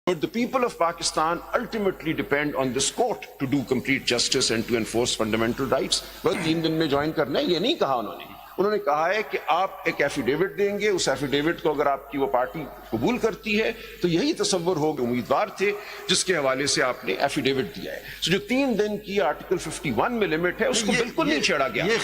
But the people of Pakistan ultimately depend on this court to do complete justice and to enforce fundamental rights. बस 3 दिन में join करना है, ये नहीं कहा उन्होंने कहा है कि आप एक एफिडेविट देंगे, उस एफिडेविट को अगर आपकी वो पार्टी कबूल करती है तो यही तसव्वुर होगा। उम्मीदवार थे जिसके हवाले से आपने एफिडेविट दिया है। तो जो 3 दिन की आर्टिकल 51 में लिमिट है उसको बिल्कुल नहीं छेड़ा गया। ये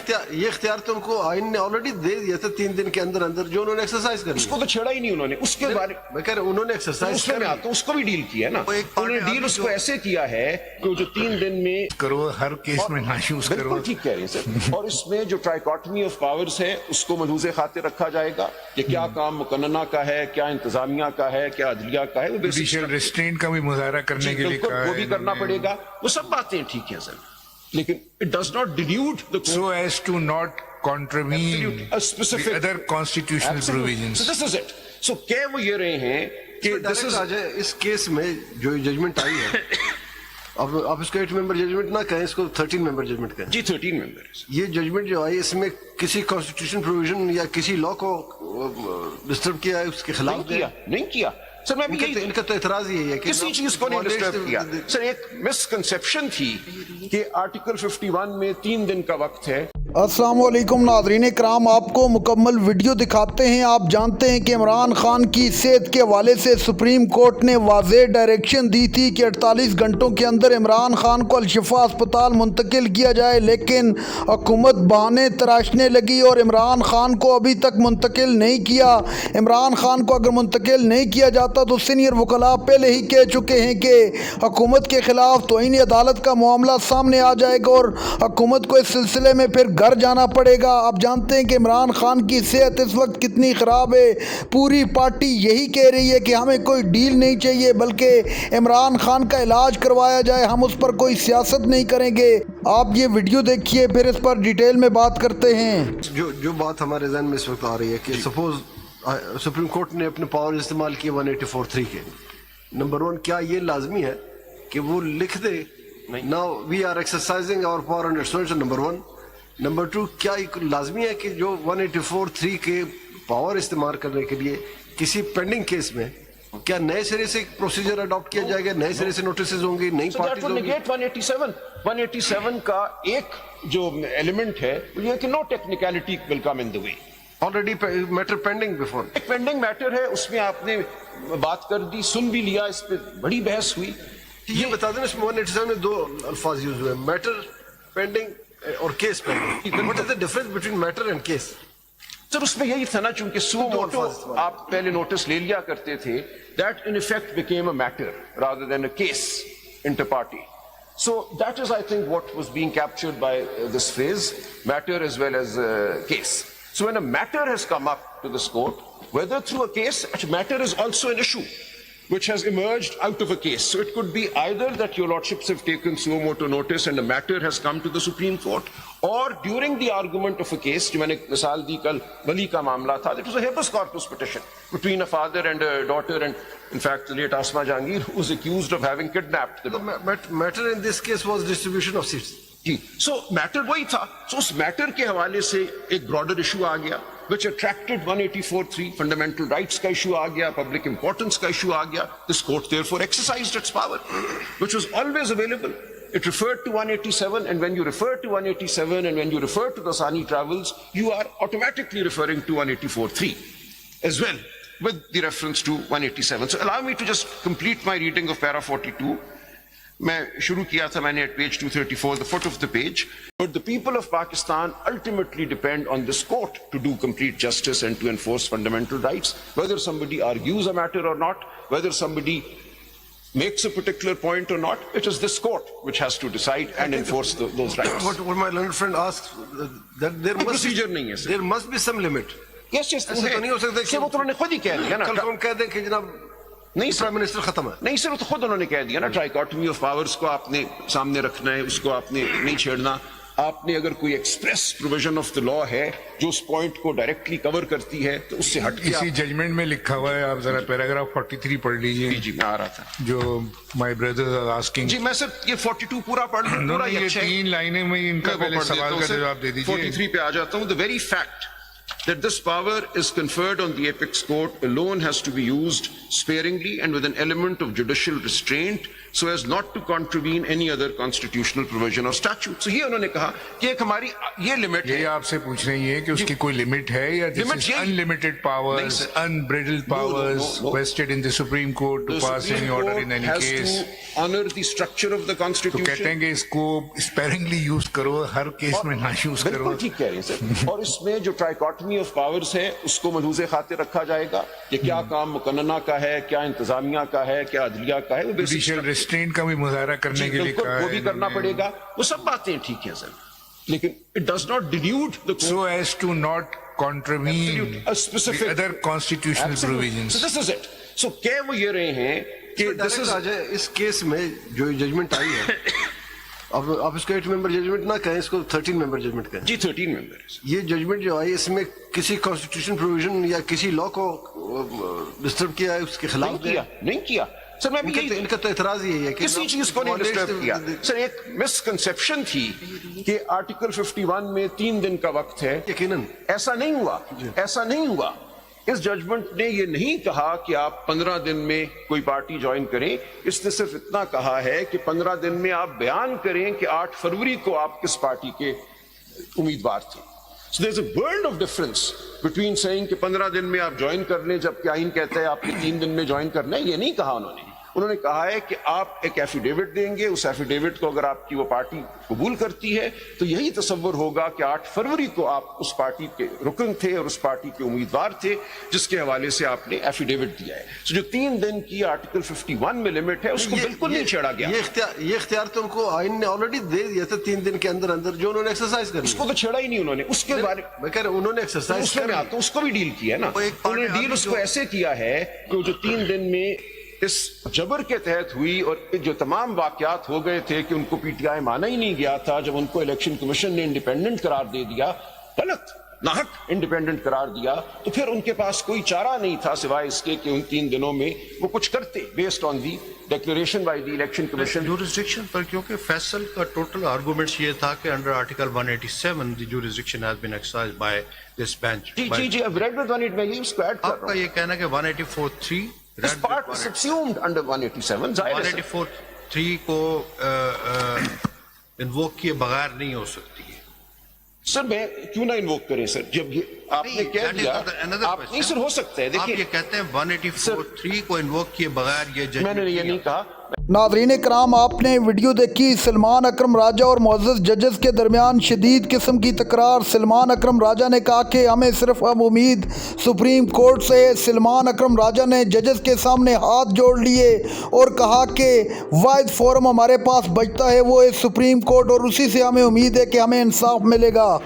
इख्तियार तो उनको आइन ने ऑलरेडी दे दिया था 3 दिन के अंदर अंदर, जो उन्होंने एक्सरसाइज कर, उसको तो छेड़ा ही नहीं उन्होंने। उसके बारे मैं कह रहा हूं उन्होंने एक्सरसाइज कर, तो उसको भी डील किया है ना, उन्होंने डील उसको ऐसे किया है कि जो 3 दिन में करो, हर केस में ना यूज करो। बिल्कुल ठीक कह रहे हैं सर। और इसमें जो ट्राइकॉटमी ऑफ पावर्स है उसको मलहूज़े खातिर रखा जाएगा कि क्या काम मुकन्नना का है, क्या इंतजामिया का है, क्या अदलिया का है। जुडिशियल रेस्ट्रेंट का भी मुजाहरा करने के लिए वो भी करना पड़ेगा। वो सब बातें ठीक है सर, लेकिन it does not dilute the so as to not contravene a specific the other constitutional provisions. So this is it. So कह वो ये रहे हैं कि this is इस केस में जो जजमेंट आई है, अब आप इसको 8 मेंबर जजमेंट ना कहें, इसको 13 मेंबर जजमेंट कहें। जी 13 मेंबर है। ये जजमेंट जो आई इसमें किसी कॉन्स्टिट्यूशन प्रोविजन या किसी लॉ को डिस्टर्ब किया है, उसके खिलाफ नहीं किया सर। मैं भी इनका तो एतराज यही है कि किसी चीज को नहीं डिस्टर्ब किया सर। एक मिसकंसेप्शन थी कि आर्टिकल 51 में 3 दिन का वक्त है। अस्सलाम वालेकुम नाज़रीन कराम, आपको मुकम्मल वीडियो दिखाते हैं। आप जानते हैं कि इमरान खान की सेहत के हवाले से सुप्रीम कोर्ट ने वाज़ेह डायरेक्शन दी थी कि 48 घंटों के अंदर इमरान खान को अल-शिफा अस्पताल मुंतकिल किया जाए, लेकिन हुकूमत बहाने तराशने लगी और इमरान खान को अभी तक मुंतकिल नहीं किया। इमरान खान को अगर मुंतकिल नहीं किया जाता तो सीनियर वकला पहले ही कह चुके हैं कि हुकूमत के ख़िलाफ़ तौहीन अदालत का मामला सामने आ जाएगा और हुकूमत को इस सिलसिले में फिर घर जाना पड़ेगा। आप जानते हैं कि इमरान खान की सेहत इस वक्त कितनी ख़राब है। पूरी पार्टी यही कह रही है कि हमें कोई डील नहीं चाहिए, बल्कि इमरान खान का इलाज करवाया जाए, हम उस पर कोई सियासत नहीं करेंगे। आप ये वीडियो देखिए, फिर इस पर डिटेल में बात करते हैं। जो बात हमारे जहन में इस वक्त आ रही है कि सपोज सुप्रीम कोर्ट ने अपने पावर इस्तेमाल किए 184(3) के, नंबर 1 क्या ये लाजमी है कि वो लिख दे now we are exercising our power under सोच, नंबर 1। नंबर 2 क्या लाजमी है कि जो 184(3) के पावर इस्तेमाल करने के लिए किसी पेंडिंग केस में क्या नए सिरे से प्रोसीजर अडॉप्ट किया जाएगा, नए सिरे से नोटिसेस होंगे, नई पार्टीज होंगी? 187 का एक जो एलिमेंट है ये कि no technicality will come in the way. Already matter pending before, एक पेंडिंग मैटर है, उसमें आपने बात कर दी, सुन भी लिया, इस पे बड़ी बहस हुई। ये बता दें इसमें 187 में 2 अल्फाज यूज हुए, मैटर पेंडिंग और case pending. What is the difference between matter and case? Sir उसमें यही था ना, चूंकि सो मोटो आप पहले नोटिस ले लिया करते थे, that in effect became a matter rather than a case inter party. So that is, I think, what was being captured by this phrase, matter as well as case. So when a matter has come up to this court, whether through a case, a matter is also an issue which has emerged out of a case. So it could be either that your lordships have taken suo motu notice and a matter has come to the Supreme Court, or during the argument of a case, जो मैंने मिसाल दी कल वली का मामला था, that was a habeas corpus petition between a father and a daughter, and in fact the late Asma Jahangir, who was accused of having kidnapped the daughter. Matter in this case was distribution of seats. जी, so matter वही था। So उस matter के हवाले से एक broader issue आ गया which attracted 184(3) fundamental rights का इशू आ गया, पब्लिक इंपॉर्टेंस का इशू आ गया। This court therefore exercised its power, which was always available. It referred to 187, and when you refer to 187 and when you refer to the Sani Travels, you are automatically referring to 184(3) as well, with the reference to 187. So allow me to just complete my reading of para 42. मैं शुरू किया था मैंने at page 234, the foot of the page. But the people of Pakistan ultimately depend on this court to do complete justice and to enforce fundamental rights. Whether somebody argues a matter or not, whether somebody makes a particular point or not, it is this court which has to decide and enforce those rights. What my learned friend asked, that there must procedure नहीं है sir. There must be some limit. Yes, ऐसा तो नहीं हो सकता कि वो तो उन्होंने खुद ही कह दिया ना, कल को हम कह दें कि जनाब नहीं प्राइम मिनिस्टर खत्म है। नहीं सर, वो तो खुद उन्होंने कह दिया ना, ट्राइकॉटमी ऑफ पावर्स को आपने सामने रखना है, उसको आपने नहीं छेड़ना। आपने अगर कोई express provision of the law है जो उस पॉइंट को डायरेक्टली कवर करती है तो उससे हट के इसी जजमेंट में लिखा हुआ है, आप जरा पैराग्राफ 43 पढ़ लीजिए। जी मैं आ रहा था, जो माय ब्रदर्स आर आस्किंग। जी मैं सर ये 42 पूरा पढ़ लूं, पूरा ये 3 लाइनें में इनका पहले सवाल का जवाब दे दीजिए। 43 पे आ जाता हूं। The very fact that this power is conferred on the apex court alone has to be used sparingly and with an element of judicial restraint so as not to contravene any other constitutional provision or statute. So here उन्होंने कहा कि एक हमारी ये limit ये है. आपसे पूछ रहे हैं कि उसकी कोई लिमिट है या दिस Limit इज यही- अनलिमिटेड नहीं, powers, sir. Unbridled No, powers no. Vested in the Supreme Court to The pass Supreme any order Court in any has case. to honor the structure of the तो कहते हैं Constitution. कि इसको sparingly use करो, हर case में ना use करो. बिल्कुल ठीक कह रहे हैं सर. और इसमें जो ट्राइकॉटमी ऑफ पावर्स है उसको मलहूज़े खातिर रखा जाएगा कि क्या काम मुकन्ना का है, क्या इंतजामिया का है, क्या अदलिया का है. वो basic जुडिशियल रेस्ट्रेंट का भी मुजाहरा करने जी, के लिए बिल्कुल, कहा वो है भी करना इन्होंने. पड़ेगा. वो सब बातें ठीक हैं सर, लेकिन it does not dilute the So as to not contravene a specific the other constitutional provisions. So this is it. So कह वो ये रहे हैं कि this डायरेक्ट is आ जाए इस केस में जो जजमेंट आई है, अब आप इसको 8 मेंबर जजमेंट ना कहें, इसको 13 मेंबर जजमेंट कहें. जी 13 मेंबर है. ये जजमेंट जो आई इसमें किसी कॉन्स्टिट्यूशन प्रोविजन या किसी लॉ को डिस्टर्ब किया है, उसके नहीं खिलाफ किया, नहीं किया सर. मैं भी यही इनका तो एतराज यही है कि किसी चीज को नहीं डिस्टर्ब किया सर. एक मिसकंसेप्शन थी कि आर्टिकल 51 में 3 दिन का वक्त है. यकीनन ऐसा नहीं हुआ, ऐसा नहीं हुआ. इस जजमेंट ने ये नहीं कहा कि आप 15 दिन में कोई पार्टी ज्वाइन करें. इसने सिर्फ इतना कहा है कि 15 दिन में आप बयान करें कि 8 फरवरी को आप किस पार्टी के उम्मीदवार थे. So there's a world of difference between saying कि 15 दिन में आप ज्वाइन कर लें जबकि आइन कहता है आपके 3 दिन में ज्वाइन करना है. ये नहीं कहा उन्होंने. उन्होंने कहा है कि आप एक एफिडेविट देंगे, उस एफिडेविट को अगर आपकी वो पार्टी कबूल करती है तो यही तसव्वुर होगा कि 8 फरवरी को आप उस पार्टी के रुकन थे और उस पार्टी के उम्मीदवार थे जिसके हवाले से आपने एफिडेविट दिया है. So जो 3 दिन की आर्टिकल 51 में लिमिट है उसको बिल्कुल नहीं छेड़ा गया. ये इख्तियार तो उनको आइन ने ऑलरेडी दे दिया था 3 दिन के अंदर अंदर, जो उन्होंने एक्सरसाइज कर उसको तो छेड़ा ही नहीं उन्होंने. उसके बारे मैं कह रहा हूं उन्होंने एक्सरसाइज उसमें मैं आता हूं, उसको भी डील किया ना. वो एक पार्टी उन्होंने डील अभी उसको जो- ऐसे किया है कि जो 3 दिन में इस जबर के तहत हुई और जो तमाम वाकयात हो गए थे कि उनको पीटीआई माना ही नहीं गया था, जब उनको इलेक्शन कमीशन ने इंडिपेंडेंट करार दे दिया, गलत नाहक इंडिपेंडेंट करार दिया, तो फिर उनके पास कोई चारा नहीं था सिवाय इसके कि उन 3 दिनों में वो कुछ करते based on the declaration by the election commission. jurisdiction पर, क्योंकि फैसल का टोटल आर्गुमेंट्स ये था कि under article 187 the jurisdiction has been exercised by this bench. जी जी जी, I've read with one it, मैं ये उसको ऐड कर आपका रहा हूं. ये कहना कि 184(3) This part is subsumed under 187. जाहिर है सर. 184(3) को इन्वोक किए बगैर नहीं हो सकती है. सर मैं क्यों ना इन्वोक करें सर, जब ये आपने कह That is दिया another आप question. नहीं सर हो सकता है. आप ये देखिए कहते हैं 184(3) को इन्वोक किए बगैर ये जज मैंने ये नहीं कहा. नाज़रीन कराम, आपने वीडियो देखी. सलमान अकरम राजा और मुअज़्ज़ज़ जजेस के दरमियान शदीद किस्म की तकरार. सलमान अकरम राजा ने कहा कि हमें सिर्फ अब उम्मीद सुप्रीम कोर्ट से. सलमान अकरम राजा ने जजेस के सामने हाथ जोड़ लिए और कहा कि वाहिद फोरम हमारे पास बचता है वो है सुप्रीम कोर्ट, और उसी से हमें उम्मीद है कि हमें इंसाफ मिलेगा.